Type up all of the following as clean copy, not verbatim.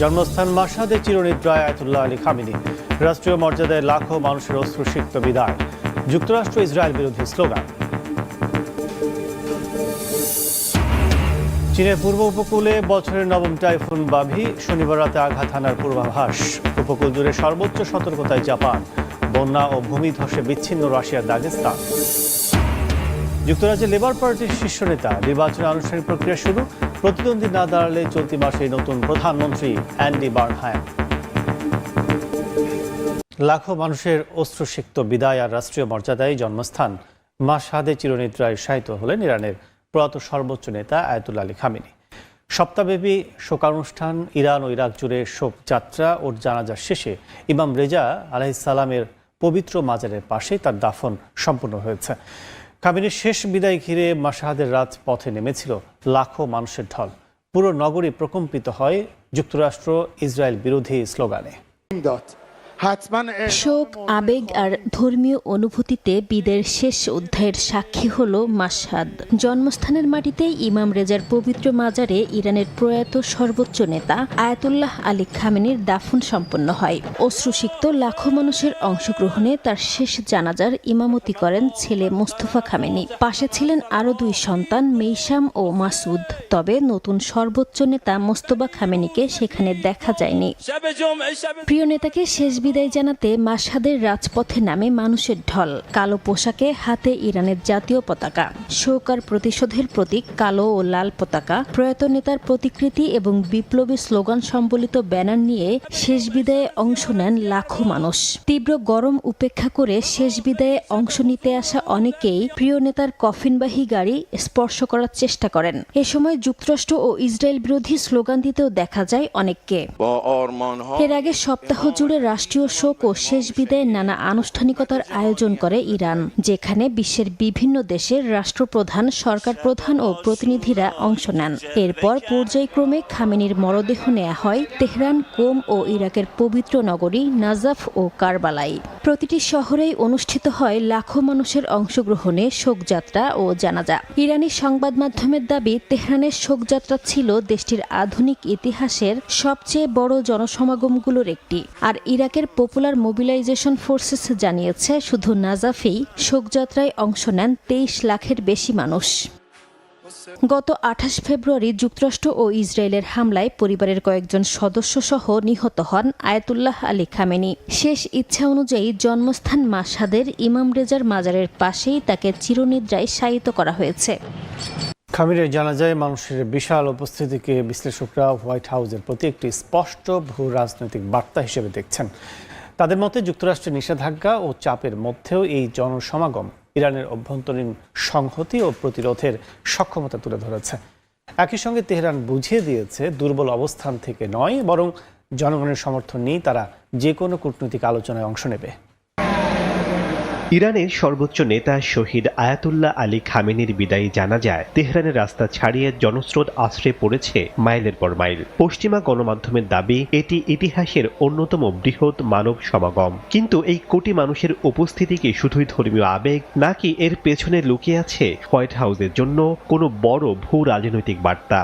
জন্মস্থান মাশহাদে চিরনিদ্রায় Ayatollah Ali Khamenei. রাষ্ট্রীয় মর্যাদায় লাখো মানুষের অশ্রুসিক্ত বিদায়। যুক্তরাষ্ট্র ইসরায়েল বিরোধী স্লোগান। চীনের পূর্ব উপকূলে বছরের নবম টাইফুন বাভি, শনিবার রাতে আঘাত হানার পূর্বাভাস। উপকূল জুড়ে সর্বোচ্চ সতর্কতায় জাপান। বন্যা ও ভূমিধসে বিচ্ছিন্ন রাশিয়ার দাগেস্তান। যুক্তরাজ্যে লেবার পার্টির শীর্ষ নেতা নির্বাচনের আনুষ্ঠানিক প্রক্রিয়া শুরু। প্রতিদ্বন্দ্বী না দাঁড়ালে চলতি মাসে নতুন প্রধানমন্ত্রী অ্যান্ডি বার্নহ্যাম। লাখো মানুষের অশ্রুসিক্ত বিদায় আর রাষ্ট্রীয় মর্যাদায় জন্মস্থান মাশহাদে চিরনিদ্রায় শায়িত হলেন ইরানের প্রয়াত সর্বোচ্চ নেতা আয়াতুল্লাহ আলী খামেনি। সপ্তাহব্যাপী শোকানুষ্ঠান, ইরান ও ইরাক জুড়ে শোকযাত্রা ও জানাজা শেষে ইমাম রেজা আলাইহিস সালামের পবিত্র মাজারের পাশেই তার দাফন সম্পন্ন হয়েছে। খামেনির শেষ বিদায় ঘিরে মাশহাদের রাজপথে নেমেছিল লাখো মানুষের ঢল। পুরো নগরী প্রকম্পিত হয় যুক্তরাষ্ট্র ইসরায়েল বিরোধী স্লোগানে। শোক, আবেগ আর ধর্মীয় অনুভূতিতে বিদের শেষ অধ্যায়ের সাক্ষী হল মাশহাদ। জন্মস্থানের মাটিতেই ইমাম রেজার পবিত্র মাজারে ইরানের প্রয়াত সর্বোচ্চ নেতা আয়াতুল্লাহ আলী খামেনির দাফন সম্পন্ন হয়। অশ্রুসিক্ত লাখো মানুষের অংশগ্রহণে তার শেষ জানাজার ইমামতি করেন ছেলে মোস্তফা খামেনি। পাশে ছিলেন আরও দুই সন্তান মেইসাম ও মাসুদ। তবে নতুন সর্বোচ্চ নেতা মোস্তফা খামেনিকে সেখানে দেখা যায়নি। প্রিয় নেতাকে শেষ বিদায় জানাতে মাশহাদের রাজপথে নামে মানুষের ঢল। কালো পোশাকে, হাতে ইরানের জাতীয় পতাকা। শোক আর প্রতিশোধের প্রতীক কালো ও লাল পতাকা, প্রয়াত নেতার প্রতিকৃতি এবং বিপ্লবী স্লোগান সম্বলিত ব্যানার নিয়ে শেষ বিদায়ে অংশ নেন লাখো মানুষ। তীব্র গরম উপেক্ষা করে শেষ বিদায়ে অংশ নিতে আসা অনেকেই প্রিয় নেতার কফিনবাহী গাড়ি স্পর্শ করার চেষ্টা করেন। এ সময় যুক্তরাষ্ট্র ও ইসরায়েল বিরোধী স্লোগান দিতেও দেখা যায় অনেককে। এর আগে সপ্তাহ জুড়ে রাষ্ট্রীয় শোক ও শেষ বিদায়ের নানা আনুষ্ঠানিকতার আয়োজন করে ইরান, যেখানে বিশ্বের বিভিন্ন দেশের রাষ্ট্রপ্রধান, সরকার প্রধান ও প্রতিনিধিরা অংশ নেন। এরপর পর্যায়ক্রমে খামেনির মরদেহ নেওয়া হয় তেহরান, কোম ও ইরাকের পবিত্র নগরী নাজাফ ও কারবালায়। প্রতিটি শহরেই অনুষ্ঠিত হয় লাখো মানুষের অংশগ্রহণে শোকযাত্রা ও জানাজা। ইরানি সংবাদ মাধ্যমের দাবি, তেহরানের শোকযাত্রা ছিল দেশটির আধুনিক ইতিহাসের সবচেয়ে বড় জনসমাগমগুলোর একটি। আর ইরাকের পপুলার মোবিলাইজেশন ফোর্সেস জানিয়েছে, শুধু নাজাফেই শোকযাত্রায় অংশ নেন 23 লাখের বেশি মানুষ। গত 28 ফেব্রুয়ারি যুক্তরাষ্ট্র ও ইসরায়েলের হামলায় পরিবারের কয়েকজন সদস্য সহ নিহত হন আয়াতুল্লাহ আলী খামেনি। শেষ ইচ্ছা অনুযায়ী জন্মস্থান মাশহাদের ইমাম রেজার মাজারের পাশেই তাকে চিরনিদ্রায় শায়িত করা হয়েছে। খামেনির জানাজায় মানুষের বিশাল উপস্থিতিকে বিশ্লেষকরা হোয়াইট হাউসের প্রতি একটি স্পষ্ট ভূ রাজনৈতিক বার্তা হিসেবে দেখছেন। তাদের মতে যুক্তরাষ্ট্রের নিষেধাজ্ঞা ও চাপের মধ্যেও এই জনসমাগম ইরানের অভ্যন্তরীণ সংহতি ও প্রতিরোধের সক্ষমতা তুলে ধরেছে। একই সঙ্গে তেহরান বুঝিয়ে দিয়েছে, দুর্বল অবস্থান থেকে নয়, বরং জনগণের সমর্থন নিয়ে তারা যে কোনো কূটনৈতিক আলোচনায় অংশ নেবে। ইরানের সর্বোচ্চ নেতা শহীদ আয়াতুল্লাহ আলী খামেনির বিদায়ী জানাজায় তেহরানের রাস্তা ছাড়িয়ে জনস্রোত আশ্রে পড়েছে মাইলের পর মাইল। পশ্চিমা গণমাধ্যমের দাবি, এটি ইতিহাসের অন্যতম বৃহৎ মানব সমাগম। কিন্তু এই কোটি মানুষের উপস্থিতি কি শুধুই ধর্মীয় আবেগ, নাকি এর পেছনে লুকিয়ে আছে হোয়াইট হাউসের জন্য কোনো বড় ভূ রাজনৈতিক বার্তা?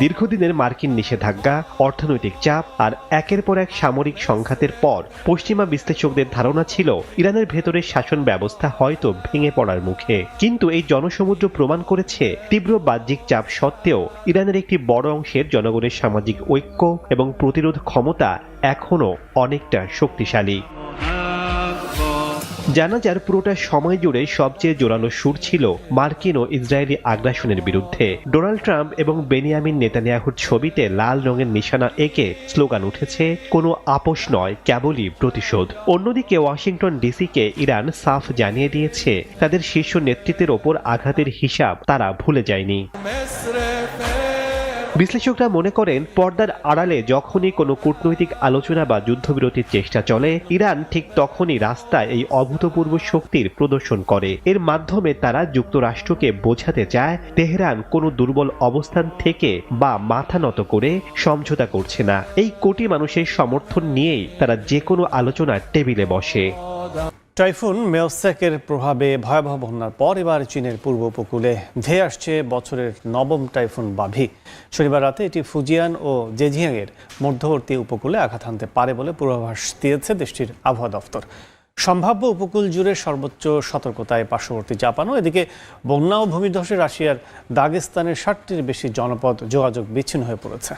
দীর্ঘদিনের মার্কিন নিষেধাজ্ঞা, অর্থনৈতিক চাপ আর একের পর এক সামরিক সংঘাতের পর পশ্চিমা বিশ্লেষকদের ধারণা ছিল ইরানের ভেতরের শাসন ব্যবস্থা হয়তো ভেঙে পড়ার মুখে। কিন্তু এই জনসমুদ্র প্রমাণ করেছে, তীব্র বাহ্যিক চাপ সত্ত্বেও ইরানের একটি বড় অংশের জনগণের সামাজিক ঐক্য এবং প্রতিরোধ ক্ষমতা এখনও অনেকটা শক্তিশালী। জানাজার পুরোটা সময় জুড়ে সবচেয়ে জোরালো সুর ছিল মার্কিন ও ইসরায়েলি আগ্রাসনের বিরুদ্ধে। ডোনাল্ড ট্রাম্প এবং বেনিয়ামিন নেতানিয়াহুর ছবিতে লাল রঙের নিশানা এঁকে স্লোগান উঠেছে, কোনো আপোষ নয়, কেবলই প্রতিশোধ। অন্যদিকে ওয়াশিংটন ডিসিকে ইরান সাফ জানিয়ে দিয়েছে, তাদের শীর্ষ নেতৃত্বের ওপর আঘাতের হিসাব তারা ভুলে যায়নি। বিশ্লেষকরা মনে করেন, পর্দার আড়ালে যখনই কোনো কূটনৈতিক আলোচনা বা যুদ্ধবিরতির চেষ্টা চলে, ইরান ঠিক তখনই রাস্তায় এই অভূতপূর্ব শক্তির প্রদর্শন করে। এর মাধ্যমে তারা যুক্তরাষ্ট্রকে বোঝাতে চায়, তেহরান কোনো দুর্বল অবস্থান থেকে বা মাথা নত করে সমঝোতা করছে না। এই কোটি মানুষের সমর্থন নিয়েই তারা যে কোনো আলোচনার টেবিলে বসে। টাইফুন মেওস্যাকের প্রভাবে ভয়াবহ বন্যার পর এবার চীনের পূর্ব উপকূলে ধেয়ে আসছে বছরের নবম টাইফুন বাভি। শনিবার রাতে এটি ফুজিয়ান ও জেজিয়াংয়ের মধ্যবর্তী উপকূলে আঘাত হানতে পারে বলে পূর্বাভাস দিয়েছে দেশটির আবহাওয়া দফতর। সম্ভাব্য উপকূল জুড়ে সর্বোচ্চ সতর্কতায় পার্শ্ববর্তী জাপানও। এদিকে বন্যা ও ভূমিধসে রাশিয়ার দাগেস্তানের 60টির বেশি জনপদ যোগাযোগ বিচ্ছিন্ন হয়ে পড়েছে।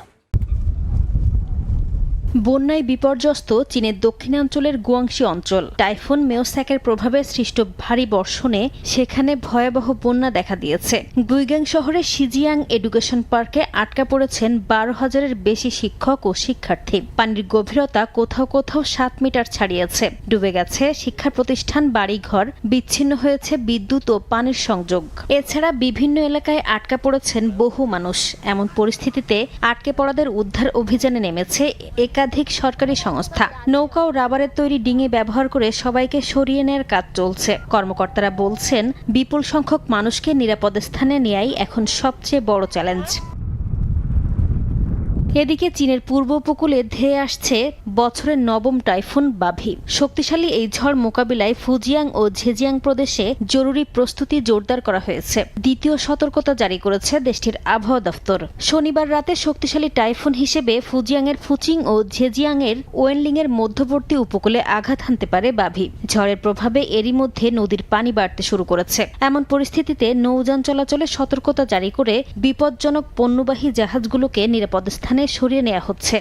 বন্যায় বিপর্যস্ত চীনের দক্ষিণাঞ্চলের গুয়াংশি অঞ্চল। টাইফুন মেওস্যাকের প্রভাবে সৃষ্ট ভারী বর্ষণে সেখানে ভয়াবহ বন্যা দেখা দিয়েছে। গুইগাং শহরের শিজিয়াং এডুকেশন পার্কে আটকা পড়েছেন 12,000-এর বেশি শিক্ষক ও শিক্ষার্থী। পানির গভীরতা কোথাও কোথাও 7 মিটার ছাড়িয়েছে। ডুবে গেছে শিক্ষা প্রতিষ্ঠান, বাড়িঘর, বিচ্ছিন্ন হয়েছে বিদ্যুৎ ও পানির সংযোগ। এছাড়া বিভিন্ন এলাকায় আটকা পড়েছেন বহু মানুষ। এমন পরিস্থিতিতে আটকে পড়াদের উদ্ধার অভিযানে নেমেছে একাধিক সরকারি সংস্থা। নৌকা ও রাবারের তৈরি ডিঙি ব্যবহার করে সবাইকে সরিয়ে নেওয়ার কাজ চলছে। কর্মকর্তারা বলছেন, বিপুল সংখ্যক মানুষকে নিরাপদ স্থানে নেয়াই এখন সবচেয়ে বড় চ্যালেঞ্জ। এদিকে চীনের পূর্ব উপকূলে ধেয়ে আসছে বছরের নবম টাইফুন বাভি। শক্তিশালী এই ঝড় মোকাবিলায় ফুজিয়াং ও ঝেজিয়াং প্রদেশে জরুরি প্রস্তুতি জোরদার করা হয়েছে। দ্বিতীয় সতর্কতা জারি করেছে দেশটির আবহাওয়া দফতর। শনিবার রাতে শক্তিশালী টাইফুন হিসেবে ফুজিয়াংয়ের ফুচিং ও ঝেজিয়াংয়ের ওয়েনলিংয়ের মধ্যবর্তী উপকূলে আঘাত হানতে পারে বাভি। ঝড়ের প্রভাবে এরই মধ্যে নদীর পানি বাড়তে শুরু করেছে। এমন পরিস্থিতিতে নৌযান চলাচলে সতর্কতা জারি করে বিপজ্জনক পণ্যবাহী জাহাজগুলোকে নিরাপদ স্থানে সরিয়ে নেওয়া হচ্ছে।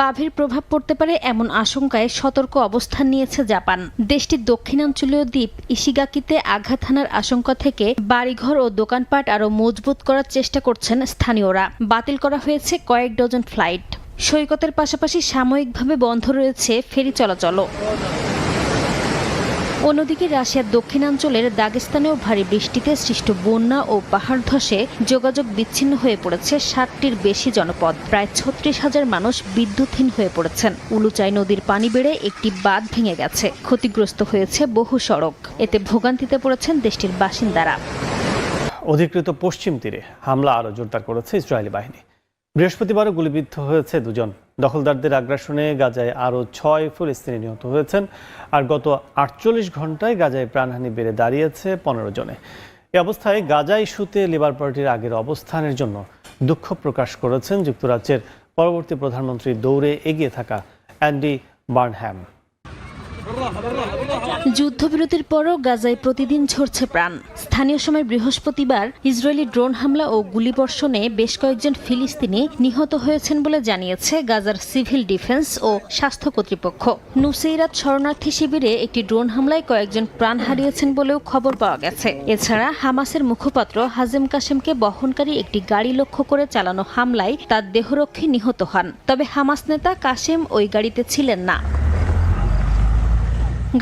বাভির প্রভাব পড়তে পারে এমন আশঙ্কায় সতর্ক অবস্থান নিয়েছে জাপান। দেশটির দক্ষিণাঞ্চলীয় দ্বীপ ইশিগাকিতে আঘাত হানার আশঙ্কা থেকে বাড়িঘর ও দোকানপাট আরও মজবুত করার চেষ্টা করছেন স্থানীয়রা। বাতিল করা হয়েছে কয়েক ডজন ফ্লাইট। সৈকতের পাশাপাশি সাময়িকভাবে বন্ধ রয়েছে ফেরি চলাচলও। অন্যদিকে রাশিয়ার দক্ষিণাঞ্চলের দাগেস্তানেও ভারী বৃষ্টিতে সৃষ্ট বন্যা ও পাহাড় ধসে যোগাযোগ বিচ্ছিন্ন হয়ে পড়েছে 60টির বেশি জনপদ। প্রায় 36,000 মানুষ বিদ্যুৎহীন হয়ে পড়েছেন। উলুচাই নদীর পানি বেড়ে একটি বাঁধ ভেঙে গেছে। ক্ষতিগ্রস্ত হয়েছে বহু সড়ক। এতে ভোগান্তিতে পড়েছেন দেশটির বাসিন্দারা। অধিকৃত পশ্চিম তীরে হামলা আরও জোরদার করেছে ইসরায়েলি বাহিনী। বৃহস্পতিবারও গুলিবিদ্ধ হয়েছে 2 জন। দখলদারদের আগ্রাসনে গাজায় আরও 6 ফিলিস্তিনি নিহত হয়েছেন। আর গত 48 ঘন্টায় গাজায় প্রাণহানি বেড়ে দাঁড়িয়েছে 15 জনে। এই অবস্থায় গাজা ইস্যুতে লেবার পার্টির আগের অবস্থানের জন্য দুঃখ প্রকাশ করেছেন যুক্তরাজ্যের পরবর্তী প্রধানমন্ত্রীর দৌড়ে এগিয়ে থাকা অ্যান্ডি বার্নহ্যাম। যুদ্ধবিরতির পরও গাজায় প্রতিদিন ঝরছে প্রাণ। স্থানীয় সময় বৃহস্পতিবার ইসরায়েলি ড্রোন হামলা ও গুলিবর্ষণে বেশ কয়েকজন ফিলিস্তিনি নিহত হয়েছেন বলে জানিয়েছে গাজার সিভিল ডিফেন্স ও স্বাস্থ্য কর্তৃপক্ষ। নুসেইরাত শরণার্থী শিবিরে একটি ড্রোন হামলায় কয়েকজন প্রাণ হারিয়েছেন বলেও খবর পাওয়া গেছে। এছাড়া হামাসের মুখপাত্র হাজেম কাশেমকে বহনকারী একটি গাড়ি লক্ষ্য করে চালানো হামলায় তার দেহরক্ষী নিহত হন। তবে হামাস নেতা কাশেম ওই গাড়িতে ছিলেন না।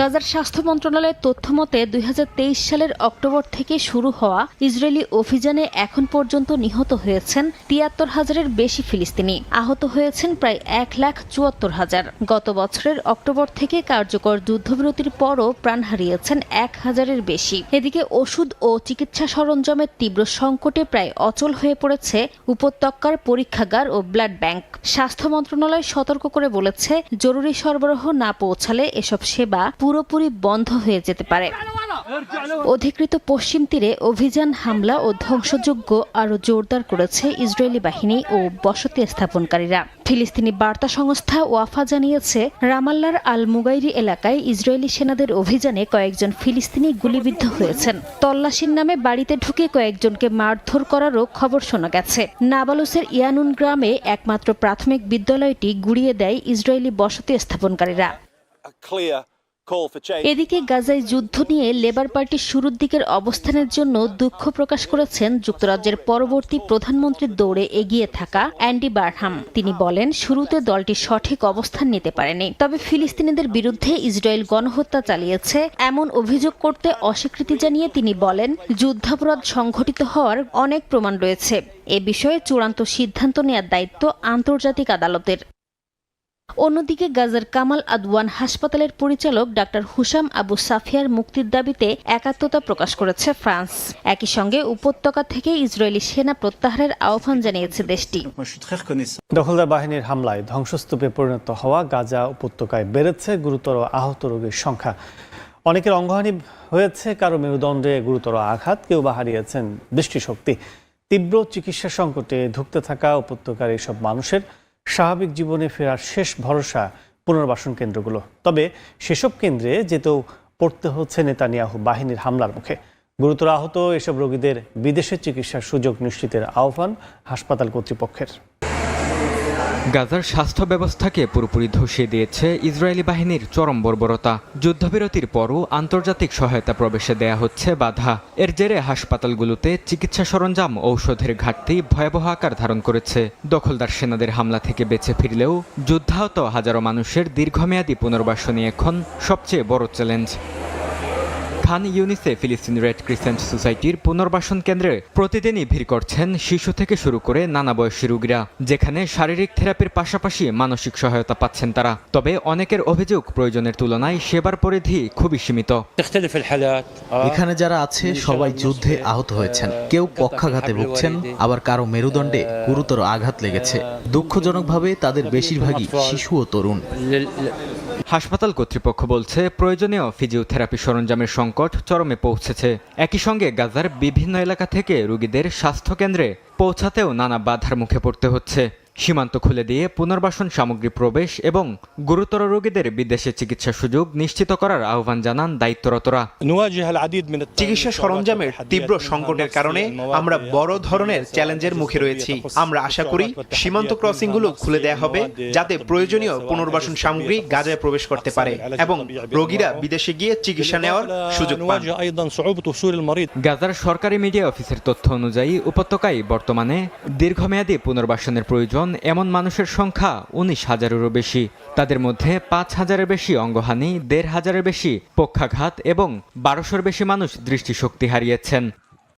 গাজার স্বাস্থ্য মন্ত্রণালয়ের তথ্য মতে 2023 সালের অক্টোবর থেকে শুরু হওয়া ইসরায়েলি অভিযানে এখন পর্যন্ত নিহত হয়েছেন 73,000-এর বেশি ফিলিস্তিনি। আহত হয়েছেন প্রায় 1,74,000। গত বছরের অক্টোবর থেকে কার্যকর যুদ্ধবিরতির পরও প্রাণ হারিয়েছেন 1,000-এর বেশি। এদিকে ওষুধ ও চিকিৎসা সরঞ্জামের তীব্র সংকটে প্রায় অচল হয়ে পড়েছে উপত্যকার পরীক্ষাগার ও ব্লাড ব্যাংক। স্বাস্থ্য মন্ত্রণালয় সতর্ক করে বলেছে, জরুরি সরবরাহ না পৌঁছালে এসব সেবা পুরোপুরি বন্ধ হয়ে যেতে পারে। অধিকৃত পশ্চিম তীরে অভিযান, হামলা ও ধ্বংসযজ্ঞ আরও জোরদার করেছে ইসরায়েলি বাহিনী ও বসতি স্থাপনকারীরা। ফিলিস্তিনি বার্তা সংস্থা ওয়াফা জানিয়েছে, রামাল্লার আল মুগাইরি এলাকায় ইসরায়েলি সেনাদের অভিযানে কয়েকজন ফিলিস্তিনি গুলিবিদ্ধ হয়েছেন। তল্লাশির নামে বাড়িতে ঢুকে কয়েকজনকে মারধর করারও খবর শোনা গেছে। নাবালুসের ইয়ানুন গ্রামে একমাত্র প্রাথমিক বিদ্যালয়টি গুড়িয়ে দেয় ইসরায়েলি বসতি স্থাপনকারীরা। এদিকে গাজায় যুদ্ধ নিয়ে লেবার পার্টির শুরুর দিকের অবস্থানের জন্য দুঃখ প্রকাশ করেছেন যুক্তরাজ্যের পরবর্তী প্রধানমন্ত্রীর দৌড়ে এগিয়ে থাকা অ্যান্ডি বার্নহ্যাম। তিনি বলেন, শুরুতে দলটি সঠিক অবস্থান নিতে পারেনি, তবে ফিলিস্তিনিদের বিরুদ্ধে ইসরায়েল গণহত্যা চালিয়েছে এমন অভিযোগ করতে অস্বীকৃতি জানিয়ে তিনি বলেন, যুদ্ধাপরাধ সংঘটিত হওয়ার অনেক প্রমাণ রয়েছে। এ বিষয়ে চূড়ান্ত সিদ্ধান্ত নেওয়ার দায়িত্ব আন্তর্জাতিক আদালতের। অন্যদিকে গাজার কামাল আদওয়ান হাসপাতালের পরিচালক ডাক্তার হুসাম আবু সাফিয়ার মুক্তির দাবিতে একাত্মতা প্রকাশ করেছে ফ্রান্স। একই সঙ্গে উপত্যকা থেকে ইসরায়েলি সেনা প্রত্যাহারের আহ্বান জানিয়েছে দেশটি। দখলদার বাহিনীর হামলায় ধ্বংসস্তূপে পরিণত হওয়া গাজা উপত্যকায় বেড়েছে গুরুতর আহত রোগীর সংখ্যা। অনেকের অঙ্গহানি হয়েছে, কারো মেরুদণ্ডে গুরুতর আঘাত, কেউ বা হারিয়েছেন দৃষ্টিশক্তি। তীব্র চিকিৎসা সংকটে ধুঁকতে থাকা উপত্যকার এসব মানুষের স্বাভাবিক জীবনে ফেরার শেষ ভরসা পুনর্বাসন কেন্দ্রগুলো। তবে সেসব কেন্দ্রে যেতেও পড়তে হচ্ছে নেতানিয়াহু বাহিনীর হামলার মুখে। গুরুতর আহত এসব রোগীদের বিদেশে চিকিৎসার সুযোগ নিশ্চিতের আহ্বান হাসপাতাল কর্তৃপক্ষের। গাজার স্বাস্থ্য ব্যবস্থাকে পুরোপুরি ধসিয়ে দিয়েছে ইসরায়েলি বাহিনীর চরম বর্বরতা। যুদ্ধবিরতির পরও আন্তর্জাতিক সহায়তা প্রবেশে দেয়া হচ্ছে বাধা। এর জেরে হাসপাতালগুলোতে চিকিৎসা সরঞ্জাম ঔষধের ঘাটতি ভয়াবহ আকার ধারণ করেছে। দখলদার সেনাদের হামলা থেকে বেঁচে ফিরলেও যুদ্ধাহত হাজারো মানুষের দীর্ঘমেয়াদী পুনর্বাসনই এখন সবচেয়ে বড় চ্যালেঞ্জ। খান ইউনিসে ফিলিস্তিন রেড ক্রিসেন্ট সোসাইটির পুনর্বাসন কেন্দ্রে প্রতিদিনই ভিড় করছেন শিশু থেকে শুরু করে নানা বয়সী রোগীরা, যেখানে শারীরিক থেরাপির পাশাপাশি মানসিক সহায়তা পাচ্ছেন তারা। তবে অনেকের অভিযোগ প্রয়োজনের তুলনায় সেবার পরিধি খুবই সীমিত। এখানে যারা আছে সবাই যুদ্ধে আহত হয়েছেন, কেউ পক্ষাঘাতে ভুগছেন, আবার কারো মেরুদণ্ডে গুরুতর আঘাত লেগেছে। দুঃখজনকভাবে তাদের বেশিরভাগই শিশু ও তরুণ। হাসপাতাল কর্তৃপক্ষ বলছে প্রয়োজনীয় ফিজিওথেরাপি সরঞ্জামের সংকট চরমে পৌঁছেছে। একই সঙ্গে গাজার বিভিন্ন এলাকা থেকে রোগীদের স্বাস্থ্য কেন্দ্রে পৌঁছাতেও নানা বাধার মুখে পড়তে হচ্ছে। সীমান্ত খুলে দিয়ে পুনর্বাসন সামগ্রী প্রবেশ এবং গুরুতর রোগীদের বিদেশে চিকিৎসা সুযোগ নিশ্চিত করার আহ্বান জানান দায়িত্বরতরা। চিকিৎসা সরঞ্জামের তীব্র সংকটের কারণে আমরা বড় ধরনের চ্যালেঞ্জের মুখে রয়েছি। আমরা আশা করি সীমান্ত ক্রসিংগুলো খুলে দেয়া হবে, যাতে প্রয়োজনীয় পুনর্বাসন সামগ্রী গাজায় প্রবেশ করতে পারে এবং রোগীরা বিদেশে গিয়ে চিকিৎসা নেওয়ার সুযোগ পান। গাজার সরকারি মিডিয়া অফিসের তথ্য অনুযায়ী উপত্যকায় বর্তমানে দীর্ঘমেয়াদী পুনর্বাসনের প্রয়োজন এমন মানুষের সংখ্যা 19,000-এরও বেশি। তাদের মধ্যে 5,000-এর বেশি অঙ্গহানি, 1,500-এর বেশি পক্ষাঘাত এবং 1200-এর বেশি মানুষ দৃষ্টিশক্তি হারিয়েছেন।